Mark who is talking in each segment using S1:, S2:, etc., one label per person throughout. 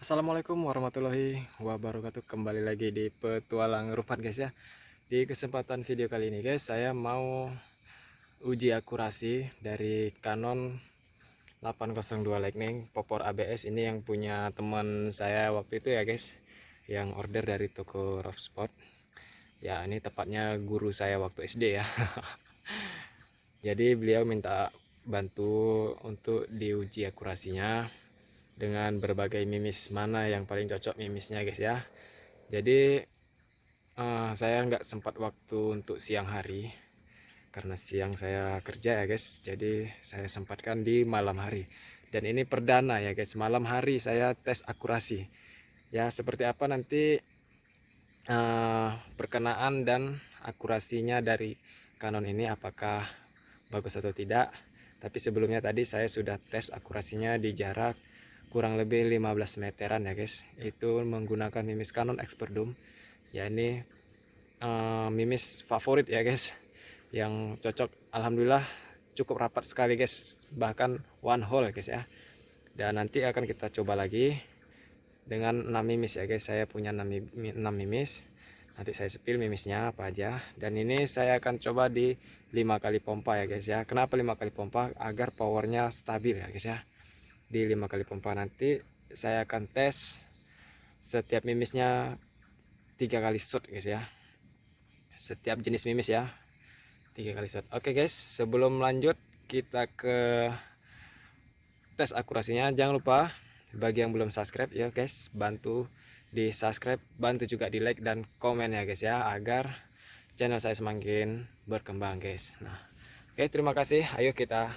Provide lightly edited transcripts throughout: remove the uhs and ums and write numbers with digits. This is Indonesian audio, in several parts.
S1: Assalamualaikum warahmatullahi wabarakatuh. Kembali lagi di petualang Rufat guys ya. Di kesempatan video kali ini guys, saya mau uji akurasi dari Canon 802 Lightning popor ABS ini yang punya teman saya waktu itu ya guys, yang order dari toko Rough Spot. Ya, ini tepatnya guru saya waktu SD ya. Jadi beliau minta bantu untuk diuji akurasinya dengan berbagai mimis, mana yang paling cocok mimisnya guys ya. Jadi saya nggak sempat waktu untuk siang hari karena siang saya kerja ya guys, jadi saya sempatkan di malam hari. Dan ini perdana ya guys, malam hari saya tes akurasi ya, seperti apa nanti perkenaan dan akurasinya dari Canon ini, apakah bagus atau tidak. Tapi sebelumnya tadi saya sudah tes akurasinya di jarak kurang lebih 15 meteran ya guys, itu menggunakan mimis Canon Expert Doom ya. Ini mimis favorit ya guys, yang cocok, alhamdulillah cukup rapat sekali guys, bahkan one hole guys ya. Dan nanti akan kita coba lagi dengan 6 mimis ya guys. Saya punya 6 mimis, nanti saya sepil mimisnya apa aja. Dan ini saya akan coba di 5 kali pompa ya guys ya. Kenapa 5 kali pompa? Agar powernya stabil ya guys ya. Di 5 kali pompa nanti saya akan tes setiap mimisnya 3 kali shot guys ya, setiap jenis mimis ya, 3 kali shot. Oke guys, sebelum lanjut kita ke tes akurasinya, jangan lupa bagi yang belum subscribe ya guys, bantu di subscribe, bantu juga di like dan komen ya guys ya, agar channel saya semakin berkembang guys. Nah, oke, terima kasih. Ayo kita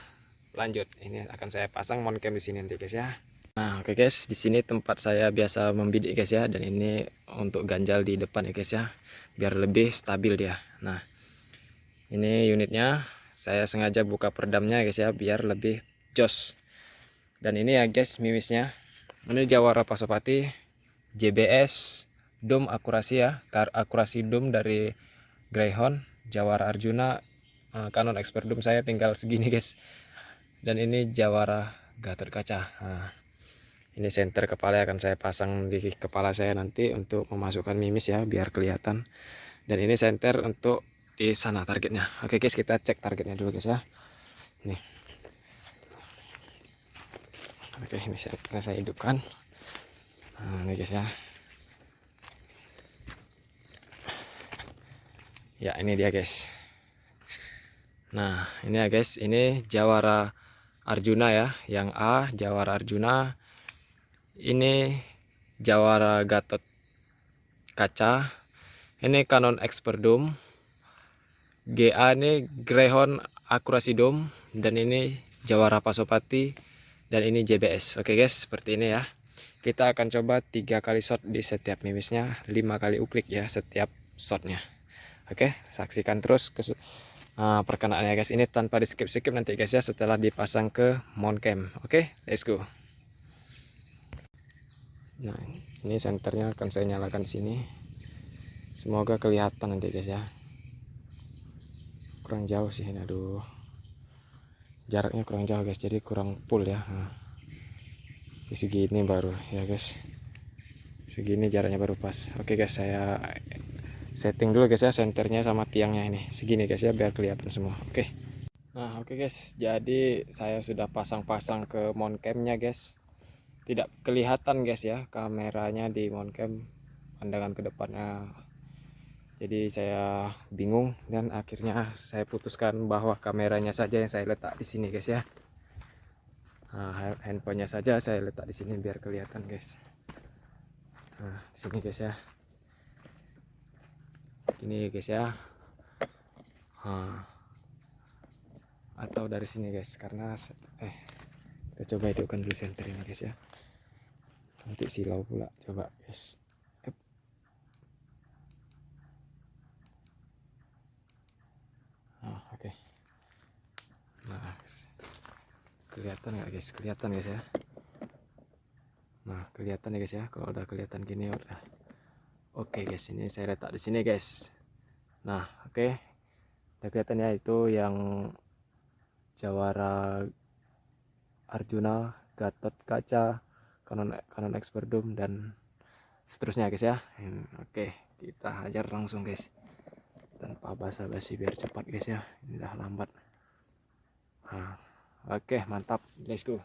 S1: lanjut. Ini akan saya pasang mount cam di sini nanti guys ya. Nah, oke guys, di sini tempat saya biasa membidik guys ya, dan ini untuk ganjal di depan ya guys ya, biar lebih stabil dia. Nah, ini unitnya saya sengaja buka peredamnya guys ya, biar lebih jos. Dan ini ya guys mimisnya, ini Jawara Pasopati JBS Dome akurasi ya, akurasi dome dari Greyhound Jawara Arjuna. Canon Expert Dome saya tinggal segini guys. Dan ini Jawara Gatot Kaca. Nah, ini senter kepala akan saya pasang di kepala saya nanti untuk memasukkan mimis ya, biar kelihatan. Dan ini senter untuk di sana targetnya. Oke guys, kita cek targetnya dulu guys ya. Nih. Oke, ini saya hidupkan. Nah, ini guys ya. Ya, ini dia guys. Nah, ini ya guys, ini Jawara Arjuna ya, yang A Jawara Arjuna. Ini Jawara Gatot Kaca. Ini Canon Expert Dome. GA ini Greyhound Akurasi Dome, dan ini Jawara Pasopati, dan ini JBS. Oke guys, seperti ini ya. Kita akan coba 3 kali shot di setiap mimisnya, 5 kali uklik ya setiap shotnya. Oke, saksikan terus perkenaannya guys. Ini tanpa di skip nanti guys ya, setelah dipasang ke mount cam. Oke, let's go. Nah, ini senternya akan saya nyalakan sini. Semoga kelihatan nanti guys ya. Kurang jauh sih ini, aduh. Jaraknya kurang jauh guys, jadi kurang full ya. Nah, segini baru ya guys. Segini jaraknya baru pas. Oke guys, saya setting dulu guys ya senternya sama tiangnya ini. Segini guys ya, biar kelihatan semua. Oke. Nah, oke guys. Jadi saya sudah pasang-pasang ke mount cam-nya guys. Tidak kelihatan guys ya kameranya di mount cam, pandangan ke depannya. Jadi saya bingung, dan akhirnya saya putuskan bahwa kameranya saja yang saya letak di sini guys ya. Nah, handphonenya saja saya letak di sini biar kelihatan guys. Nah, di sini guys ya. Ini guys ya. Nah, atau dari sini guys, karena kita coba hidupkan dulu senter ini guys ya. Nanti silau pula, coba guys. Nah, oke. Nah, kelihatan nggak guys? Kelihatan guys ya. Nah, kelihatan ya guys ya. Kalau udah kelihatan gini udah oke guys. Ini saya letak di sini guys. Nah, oke. Udah kelihatan ya, itu yang Jawara Arjuna Gatot Kaca Canon Experdum dan seterusnya guys ya. Oke, kita hajar langsung guys, tanpa basa-basi biar cepat guys ya, ini udah lambat. Nah, oke mantap, let's go.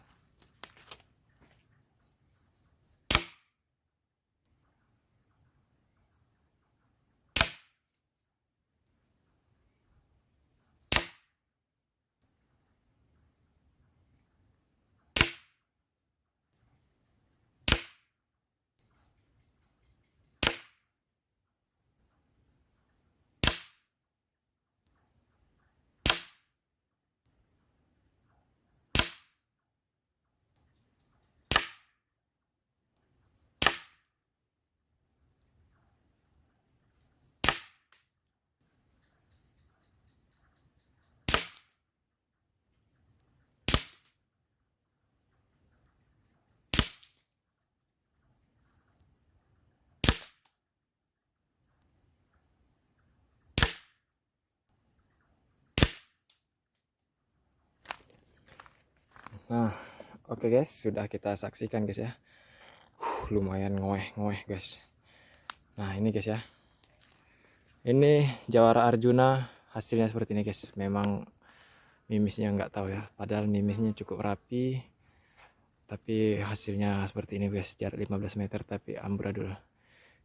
S1: Nah, oke guys, sudah kita saksikan guys ya. Lumayan ngoeh guys. Nah, ini guys ya. Ini Jawara Arjuna, hasilnya seperti ini guys. Memang mimisnya nggak tahu ya. Padahal mimisnya cukup rapi. Tapi hasilnya seperti ini guys. Jarak 15 meter tapi amburadul.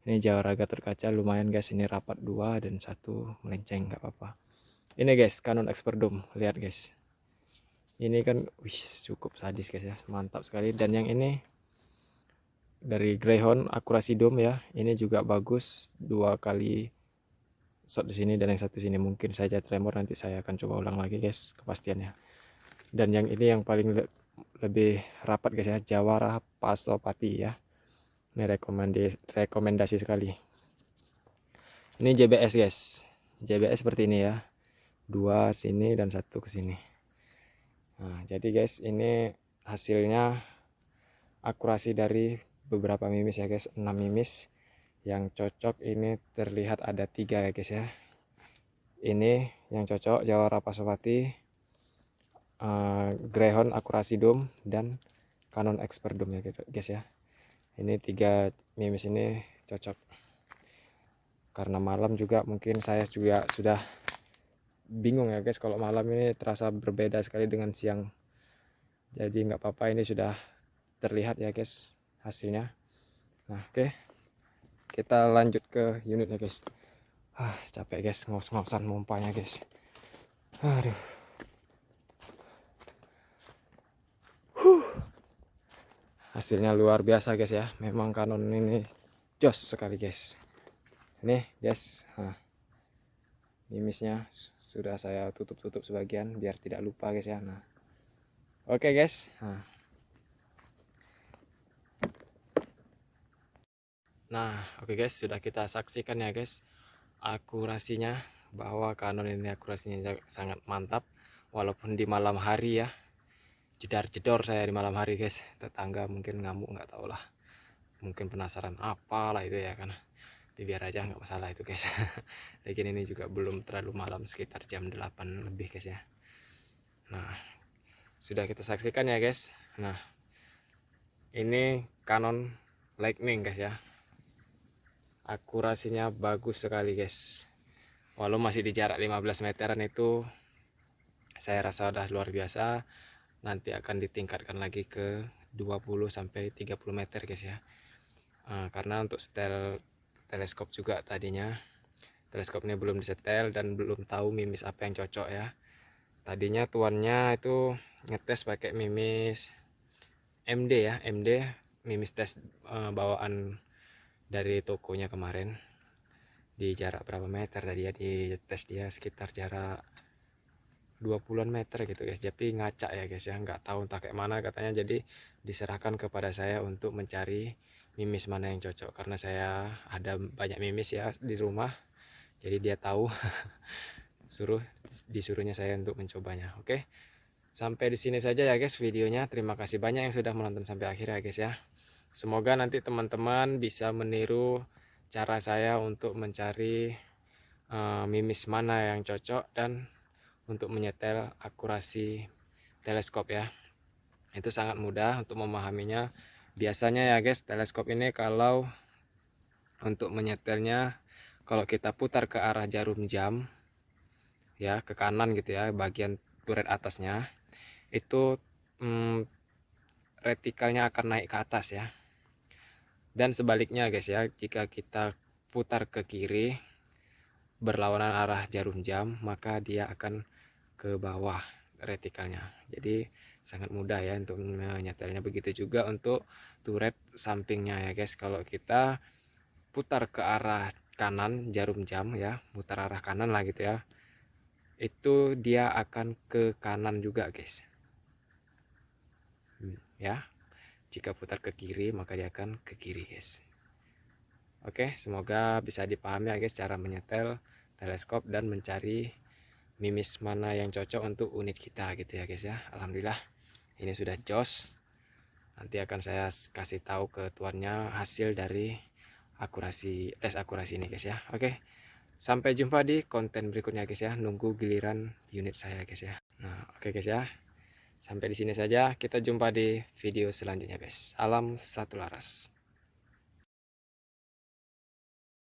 S1: Ini Jawara Gatot Kaca lumayan guys. Ini rapat 2 dan 1 melenceng, nggak apa-apa. Ini guys, Canon Experdum. Lihat guys. Ini kan cukup sadis guys ya, mantap sekali. Dan yang ini dari Greyhound akurasi dome ya, ini juga bagus, 2 kali shot di sini dan yang satu sini mungkin saja tremor, nanti saya akan coba ulang lagi guys kepastiannya. Dan yang ini yang paling lebih rapat guys ya, Jawara Pasopati ya, ini rekomendasi sekali. Ini JBS guys, JBS seperti ini ya, 2 sini dan 1 ke sini. Nah, jadi guys, ini hasilnya akurasi dari beberapa mimis ya guys, 6 mimis. Yang cocok ini terlihat ada 3 ya guys ya. Ini yang cocok Jawara Pasopati, Greyhound akurasi dome, dan Canon Experdum ya guys ya. Ini 3 mimis ini cocok. Karena malam juga mungkin saya juga sudah bingung ya guys, kalau malam ini terasa berbeda sekali dengan siang. Jadi nggak apa-apa, ini sudah terlihat ya guys hasilnya. Nah oke, kita lanjut ke unitnya guys. Capek guys, ngos-ngosan mumpanya guys. Aduh. Hasilnya luar biasa guys ya. Memang Canon ini jos sekali guys. Nih guys, mimisnya sudah saya tutup sebagian biar tidak lupa guys ya. Nah oke guys. Nah oke guys, sudah kita saksikan ya guys akurasinya, bahwa Canon ini akurasinya sangat mantap walaupun di malam hari ya. Jedar-jedor saya di malam hari guys, tetangga mungkin ngamuk, nggak tahu lah, mungkin penasaran apalah itu ya kan. Biar aja, nggak masalah itu guys. Lagian ini juga belum terlalu malam, sekitar jam 8 lebih guys ya. Nah sudah kita saksikan ya guys. Nah ini Canon Lightning guys ya, akurasinya bagus sekali guys. Walau masih di jarak 15 meteran, itu saya rasa udah luar biasa. Nanti akan ditingkatkan lagi ke 20 sampai 30 meter guys ya. Karena untuk setel teleskop juga, tadinya teleskopnya belum disetel dan belum tahu mimis apa yang cocok ya. Tadinya tuannya itu ngetes pakai mimis MD ya, MD mimis tes bawaan dari tokonya kemarin. Di jarak berapa meter tadi ya, di tes dia sekitar jarak 20-an meter gitu guys. Tapi ngacak ya guys ya, nggak tahu entah kayak mana katanya. Jadi diserahkan kepada saya untuk mencari mimis mana yang cocok, karena saya ada banyak mimis ya di rumah. Jadi dia tahu. Disuruhnya saya untuk mencobanya. Oke, sampai di sini saja ya guys videonya. Terima kasih banyak yang sudah menonton sampai akhir ya guys ya. Semoga nanti teman-teman bisa meniru cara saya untuk mencari mimis mana yang cocok dan untuk menyetel akurasi teleskop ya. Itu sangat mudah untuk memahaminya. Biasanya ya guys, teleskop ini kalau untuk menyetelnya, kalau kita putar ke arah jarum jam ya, ke kanan gitu ya, bagian turret atasnya itu retikalnya akan naik ke atas ya. Dan sebaliknya guys ya, jika kita putar ke kiri berlawanan arah jarum jam, maka dia akan ke bawah retikalnya. Jadi sangat mudah ya untuk menyetelnya. Begitu juga untuk turret sampingnya ya guys. Kalau kita putar ke arah kanan jarum jam ya, putar arah kanan lah gitu ya, itu dia akan ke kanan juga guys. Ya, jika putar ke kiri maka dia akan ke kiri guys. Oke, semoga bisa dipahami ya guys cara menyetel teleskop dan mencari mimis mana yang cocok untuk unit kita gitu ya guys ya. Alhamdulillah ini sudah jos. Nanti akan saya kasih tahu ke tuannya hasil dari tes akurasi ini guys ya. Oke, sampai jumpa di konten berikutnya guys ya. Nunggu giliran unit saya guys ya. Nah oke guys ya, sampai di sini saja. Kita jumpa di video selanjutnya guys. Alam satu laras.